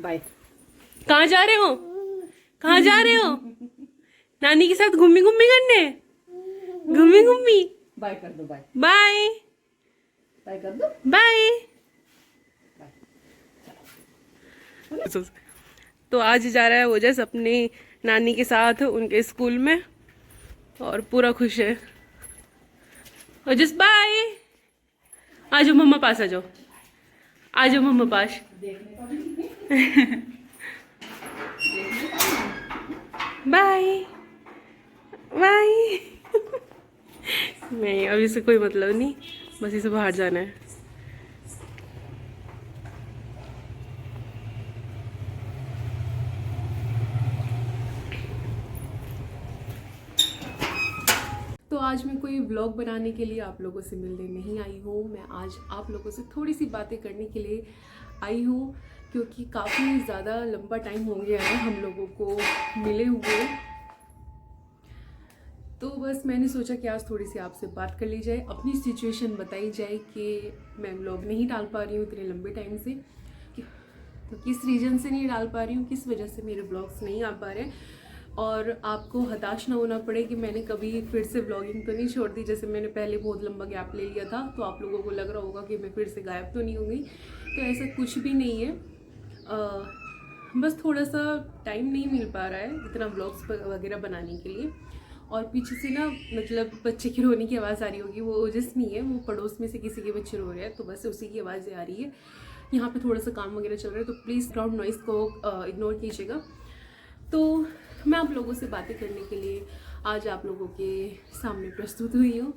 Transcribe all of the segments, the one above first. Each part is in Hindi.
बाय। कहाँ जा रहे हो? कहाँ जा रहे हो? नानी के साथ घूमी घूमी करने? घूमी घूमी। बाय कर दो, बाय बाय बाय कर दो। बाय। तो आज जा रहा है ओजस अपनी नानी के साथ उनके स्कूल में और पूरा खुश है। ओजस बाय। आ जाओ मम्मा पास, आ जाओ, आ जाओ मम्मा पास। Bye bye. नहीं, अभी से कोई मतलब नहीं, बस इसे बाहर जाना है। तो आज मैं कोई व्लॉग बनाने के लिए आप लोगों से मिलने नहीं आई हूँ। मैं आज आप लोगों से थोड़ी सी बातें करने के लिए आई हूँ, क्योंकि काफ़ी ज़्यादा लंबा टाइम हो गया है हम लोगों को मिले हुए। तो बस मैंने सोचा कि आज थोड़ी सी आपसे बात कर ली जाए, अपनी सिचुएशन बताई जाए कि मैं व्लॉग नहीं डाल पा रही हूँ इतने लंबे टाइम से, तो किस रीज़न से नहीं डाल पा रही हूँ, किस वजह से मेरे व्लॉग्स नहीं आ पा रहे हैं, और आपको हताश ना होना पड़े कि मैंने कभी फिर से व्लॉगिंग तो नहीं छोड़ दी। जैसे मैंने पहले बहुत लंबा गैप ले लिया था, तो आप लोगों को लग रहा होगा कि मैं फिर से गायब तो नहीं हो गई, तो ऐसा कुछ भी नहीं है। बस थोड़ा सा टाइम नहीं मिल पा रहा है इतना व्लॉग्स वगैरह बनाने के लिए। और पीछे से ना मतलब बच्चे की रोने की आवाज़ आ रही होगी, वो ओजस नहीं है, वो पड़ोस में से किसी के बच्चे रो रहे हैं, तो बस उसी की आवाज़ें आ रही है। यहाँ पे थोड़ा सा काम वगैरह चल रहा है, तो प्लीज़ ग्राउंड नॉइज़ को इग्नोर कीजिएगा। तो मैं आप लोगों से बातें करने के लिए आज आप लोगों के सामने प्रस्तुत हुई हूँ।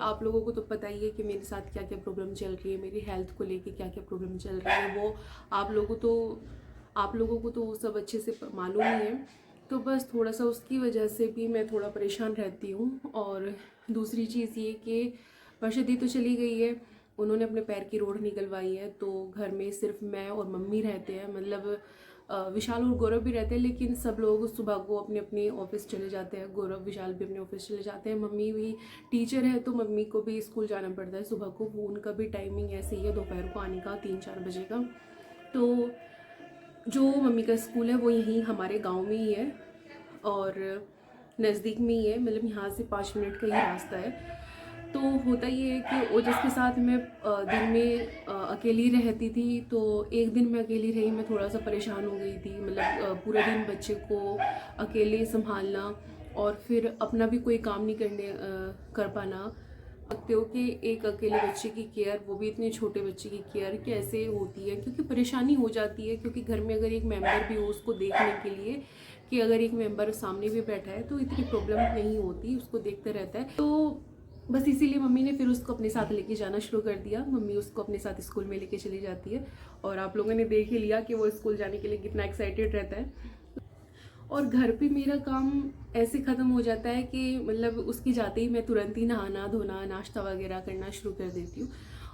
आप लोगों को तो पता ही है कि मेरे साथ क्या क्या प्रॉब्लम चल रही है, मेरी हेल्थ को लेके क्या क्या प्रॉब्लम चल रही है, वो आप लोगों को तो वो सब अच्छे से मालूम ही है। तो बस थोड़ा सा उसकी वजह से भी मैं थोड़ा परेशान रहती हूँ। और दूसरी चीज़ ये कि वर्षा दी तो चली गई है, उन्होंने अपने पैर की रोड निकलवाई है, तो घर में सिर्फ मैं और मम्मी रहते हैं। मतलब विशाल और गौरव भी रहते हैं, लेकिन सब लोग सुबह को अपने अपने ऑफिस चले जाते हैं। गौरव विशाल भी अपने ऑफिस चले जाते हैं, मम्मी भी टीचर है, तो मम्मी को भी स्कूल जाना पड़ता है सुबह को। वो उनका भी टाइमिंग ऐसे ही है, दोपहर को आने का 3-4 बजे का। तो जो मम्मी का स्कूल है वो यहीं हमारे गांव में ही है और नज़दीक में ही है, मतलब यहाँ से 5 मिनट का ही रास्ता है। तो होता ये है कि ओजस के साथ मैं दिन में अकेली रहती थी, तो एक दिन मैं अकेली रही, मैं थोड़ा सा परेशान हो गई थी। मतलब पूरे दिन बच्चे को अकेले संभालना और फिर अपना भी कोई काम नहीं कर पाना। सकते हो कि एक अकेले बच्चे की केयर, वो भी इतने छोटे बच्चे की केयर कैसे होती है, क्योंकि परेशानी हो जाती है। क्योंकि घर में अगर एक मेंबर भी हो उसको देखने के लिए, कि अगर एक मेंबर सामने भी बैठा है तो इतनी प्रॉब्लम नहीं होती, उसको देखते रहता है। तो बस इसीलिए मम्मी ने फिर उसको अपने साथ लेके जाना शुरू कर दिया। मम्मी उसको अपने साथ स्कूल में लेके चली जाती है, और आप लोगों ने देख ही लिया कि वो स्कूल जाने के लिए कितना एक्साइटेड रहता है। और घर पे मेरा काम ऐसे ख़त्म हो जाता है कि मतलब उसकी जाते ही मैं तुरंत ही नहाना धोना नाश्ता वगैरह करना शुरू कर देती हूँ।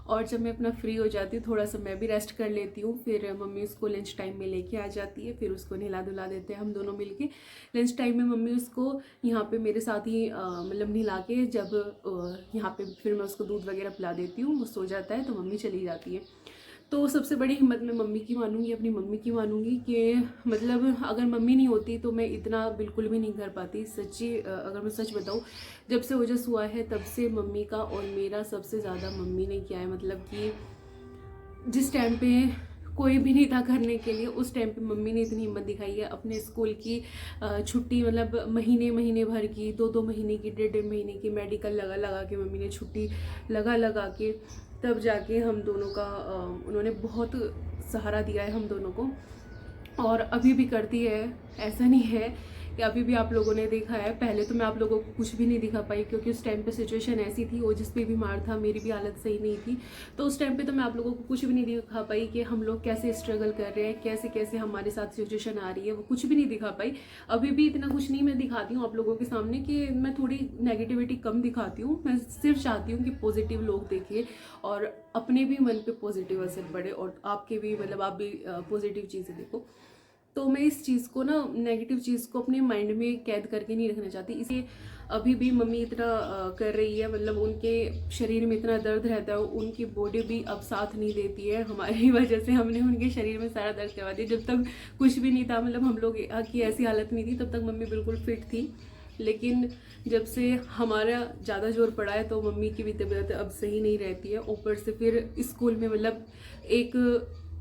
और जब मैं अपना फ्री हो जाती हूँ, थोड़ा सा मैं भी रेस्ट कर लेती हूँ, फिर मम्मी उसको लंच टाइम में लेके आ जाती है, फिर उसको नहला धुला देते हैं हम दोनों मिलके। लंच टाइम में मम्मी उसको यहाँ पे मेरे साथ ही मतलब नहला के, जब यहाँ पे फिर मैं उसको दूध वगैरह पिला देती हूँ, वो सो जाता है, तो मम्मी चली जाती है। तो सबसे बड़ी हिम्मत मैं मम्मी की मानूंगी, अपनी मम्मी की मानूंगी कि मतलब अगर मम्मी नहीं होती तो मैं इतना बिल्कुल भी नहीं कर पाती। सच्ची अगर मैं सच बताऊँ, जब से ओजस हुआ है तब से मम्मी का और मेरा सबसे ज़्यादा मम्मी ने किया है। मतलब कि जिस टाइम पे कोई भी नहीं था करने के लिए, उस टाइम पे मम्मी ने इतनी हिम्मत दिखाई है। अपने स्कूल की छुट्टी मतलब महीने भर की, 2-2 महीने की, 1.5 महीने की मेडिकल लगा के मम्मी ने छुट्टी लगा के तब जाके हम दोनों का उन्होंने बहुत सहारा दिया है हम दोनों को, और अभी भी करती है। ऐसा नहीं है कि अभी भी आप लोगों ने देखा है, पहले तो मैं आप लोगों को कुछ भी नहीं दिखा पाई, क्योंकि उस टाइम पे सिचुएशन ऐसी थी, ओजस भी बीमार था, मेरी भी हालत सही नहीं थी। तो उस टाइम पे तो मैं आप लोगों को कुछ भी नहीं दिखा पाई कि हम लोग कैसे स्ट्रगल कर रहे हैं, कैसे कैसे हमारे साथ सिचुएशन आ रही है, वो कुछ भी नहीं दिखा पाई। अभी भी इतना कुछ नहीं मैं दिखाती हूँ आप लोगों के सामने, कि मैं थोड़ी नेगेटिविटी कम दिखाती हूँ। मैं सिर्फ चाहती हूँ कि पॉजिटिव लोग देखें और अपने भी मन पे पॉजिटिव असर पड़े, और आपके भी मतलब आप भी पॉजिटिव चीज़ें देखो। तो मैं इस चीज़ को ना, नेगेटिव चीज़ को अपने माइंड में कैद करके नहीं रखना चाहती। इसलिए अभी भी मम्मी इतना कर रही है, मतलब उनके शरीर में इतना दर्द रहता है, उनकी बॉडी भी अब साथ नहीं देती है। हमारी वजह से हमने उनके शरीर में सारा दर्द करवा दिया। जब तक कुछ भी नहीं था, मतलब हम लोग की ऐसी हालत नहीं थी, तब तक मम्मी बिल्कुल फिट थी। लेकिन जब से हमारा ज़्यादा जोर पड़ा है तो मम्मी की भी तबीयत अब सही नहीं रहती है। ऊपर से फिर स्कूल में, मतलब एक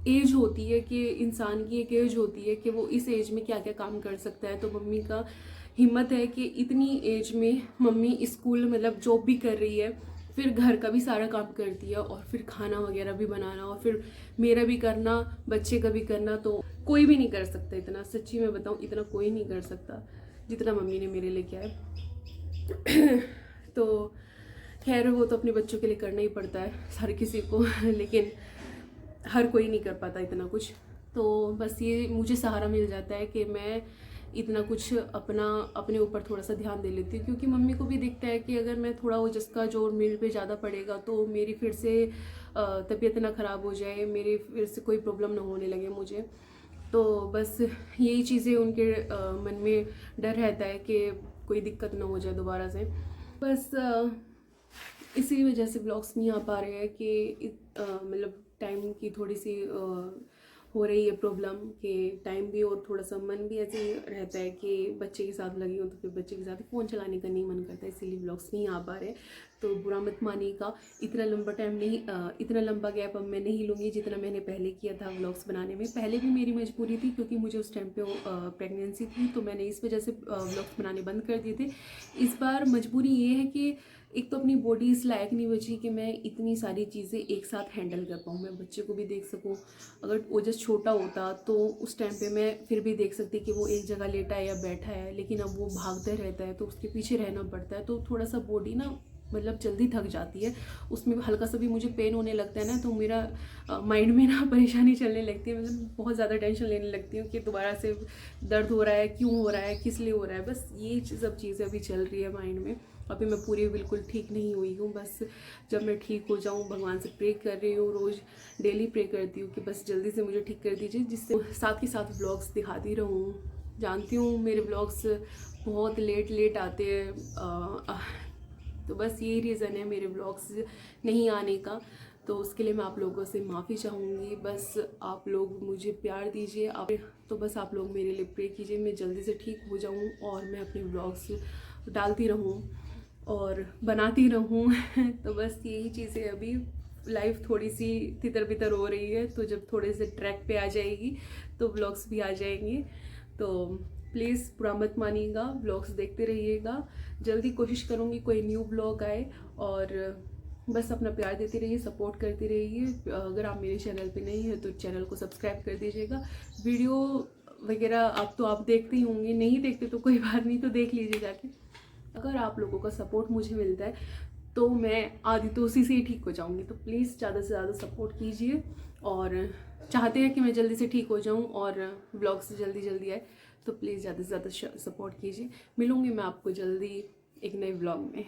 एज होती है कि इंसान की एक एज होती है कि वो इस एज में क्या क्या काम कर सकता है। तो मम्मी का हिम्मत है कि इतनी एज में मम्मी स्कूल मतलब जॉब भी कर रही है, फिर घर का भी सारा काम करती है, और फिर खाना वगैरह भी बनाना, और फिर मेरा भी करना, बच्चे का भी करना। तो कोई भी नहीं कर सकता इतना, सच्ची में बताऊँ, इतना कोई नहीं कर सकता जितना मम्मी ने मेरे लिए किया है। तो खैर, वो तो अपने बच्चों के लिए करना ही पड़ता है हर किसी को, लेकिन हर कोई नहीं कर पाता इतना कुछ। तो बस ये मुझे सहारा मिल जाता है कि मैं इतना कुछ अपने ऊपर थोड़ा सा ध्यान दे लेती हूँ, क्योंकि मम्मी को भी दिखता है कि अगर मैं थोड़ा वो जिसका जोर मेरे पे ज़्यादा पड़ेगा तो मेरी फिर से तबीयत ना ख़राब हो जाए, मेरे फिर से कोई प्रॉब्लम ना होने लगे मुझे। तो बस यही चीज़ें उनके मन में डर रहता है कि कोई दिक्कत ना हो जाए दोबारा से। बस इसी वजह से ब्लॉग्स नहीं आ पा रहे हैं कि मतलब टाइम की थोड़ी सी हो रही है प्रॉब्लम, कि टाइम भी और थोड़ा सा मन भी ऐसे रहता है कि बच्चे के साथ लगी हो तो फिर बच्चे के साथ फ़ोन चलाने का नहीं मन करता, इसीलिए ब्लॉग्स नहीं आ पा रहे। तो बुरा मत मानिएगा, इतना लंबा टाइम नहीं, इतना लंबा गैप अब मैं नहीं लूँगी जितना मैंने पहले किया था व्लॉग्स बनाने में। पहले भी मेरी मजबूरी थी, क्योंकि मुझे उस टाइम पे प्रेगनेंसी थी, तो मैंने इस वजह से व्लॉग्स बनाने बंद कर दिए थे। इस बार मजबूरी ये है कि एक तो अपनी बॉडी इस लायक नहीं बची कि मैं इतनी सारी चीज़ें एक साथ हैंडल कर पाऊँ, मैं बच्चे को भी देख सकूँ। अगर वो जस्ट छोटा होता तो उस टाइम पे मैं फिर भी देख सकती कि वो एक जगह लेटा है या बैठा है, लेकिन अब वो भागता रहता है तो उसके पीछे रहना पड़ता है, तो थोड़ा सा बॉडी ना मतलब जल्दी थक जाती है। उसमें हल्का सा भी मुझे पेन होने लगता है ना, तो मेरा माइंड में ना परेशानी चलने लगती है, मतलब बहुत ज़्यादा टेंशन लेने लगती हूँ कि दोबारा से दर्द हो रहा है, क्यों हो रहा है, किस लिए हो रहा है। बस ये सब चीज़ें अभी चल रही है माइंड में। अभी मैं पूरी बिल्कुल ठीक नहीं हुई हूँ। बस जब मैं ठीक हो जाऊँ, भगवान से प्रे कर रही हूँ, रोज़ डेली प्रे करती हूँ कि बस जल्दी से मुझे ठीक कर दीजिए, जिससे साथ ही साथ व्लॉग्स दिखाती रहूँ। जानती हूँ मेरे व्लॉग्स बहुत लेट आते हैं, तो बस यही रीज़न है मेरे व्लॉग्स नहीं आने का। तो उसके लिए मैं आप लोगों से माफ़ी चाहूँगी। बस आप लोग मुझे प्यार दीजिए, तो बस आप लोग मेरे लिए प्रे कीजिए, मैं जल्दी से ठीक हो जाऊँ और मैं अपने व्लॉग्स डालती रहूँ और बनाती रहूँ। तो बस यही चीज़ें, अभी लाइफ थोड़ी सी तितर बितर हो रही है, तो जब थोड़े से ट्रैक पे आ जाएगी तो व्लॉग्स भी आ जाएंगे। तो प्लीज़ बुरा मत मानिएगा, व्लॉग्स देखते रहिएगा। जल्दी कोशिश करूँगी कोई न्यू व्लॉग आए, और बस अपना प्यार देते रहिए, सपोर्ट करते रहिए। अगर आप मेरे चैनल पे नहीं है तो चैनल को सब्सक्राइब कर दीजिएगा। वीडियो वगैरह आप देखते ही होंगे, नहीं देखते तो कोई बात नहीं, तो देख लीजिए जाके। अगर आप लोगों का सपोर्ट मुझे मिलता है तो मैं आधी तो उसी से ही ठीक हो जाऊंगी। तो प्लीज़ ज़्यादा से ज़्यादा सपोर्ट कीजिए, और चाहते हैं कि मैं जल्दी से ठीक हो जाऊं और व्लॉग्स जल्दी आए, तो प्लीज़ ज़्यादा से ज़्यादा सपोर्ट कीजिए। मिलूंगी मैं आपको जल्दी एक नए व्लॉग में।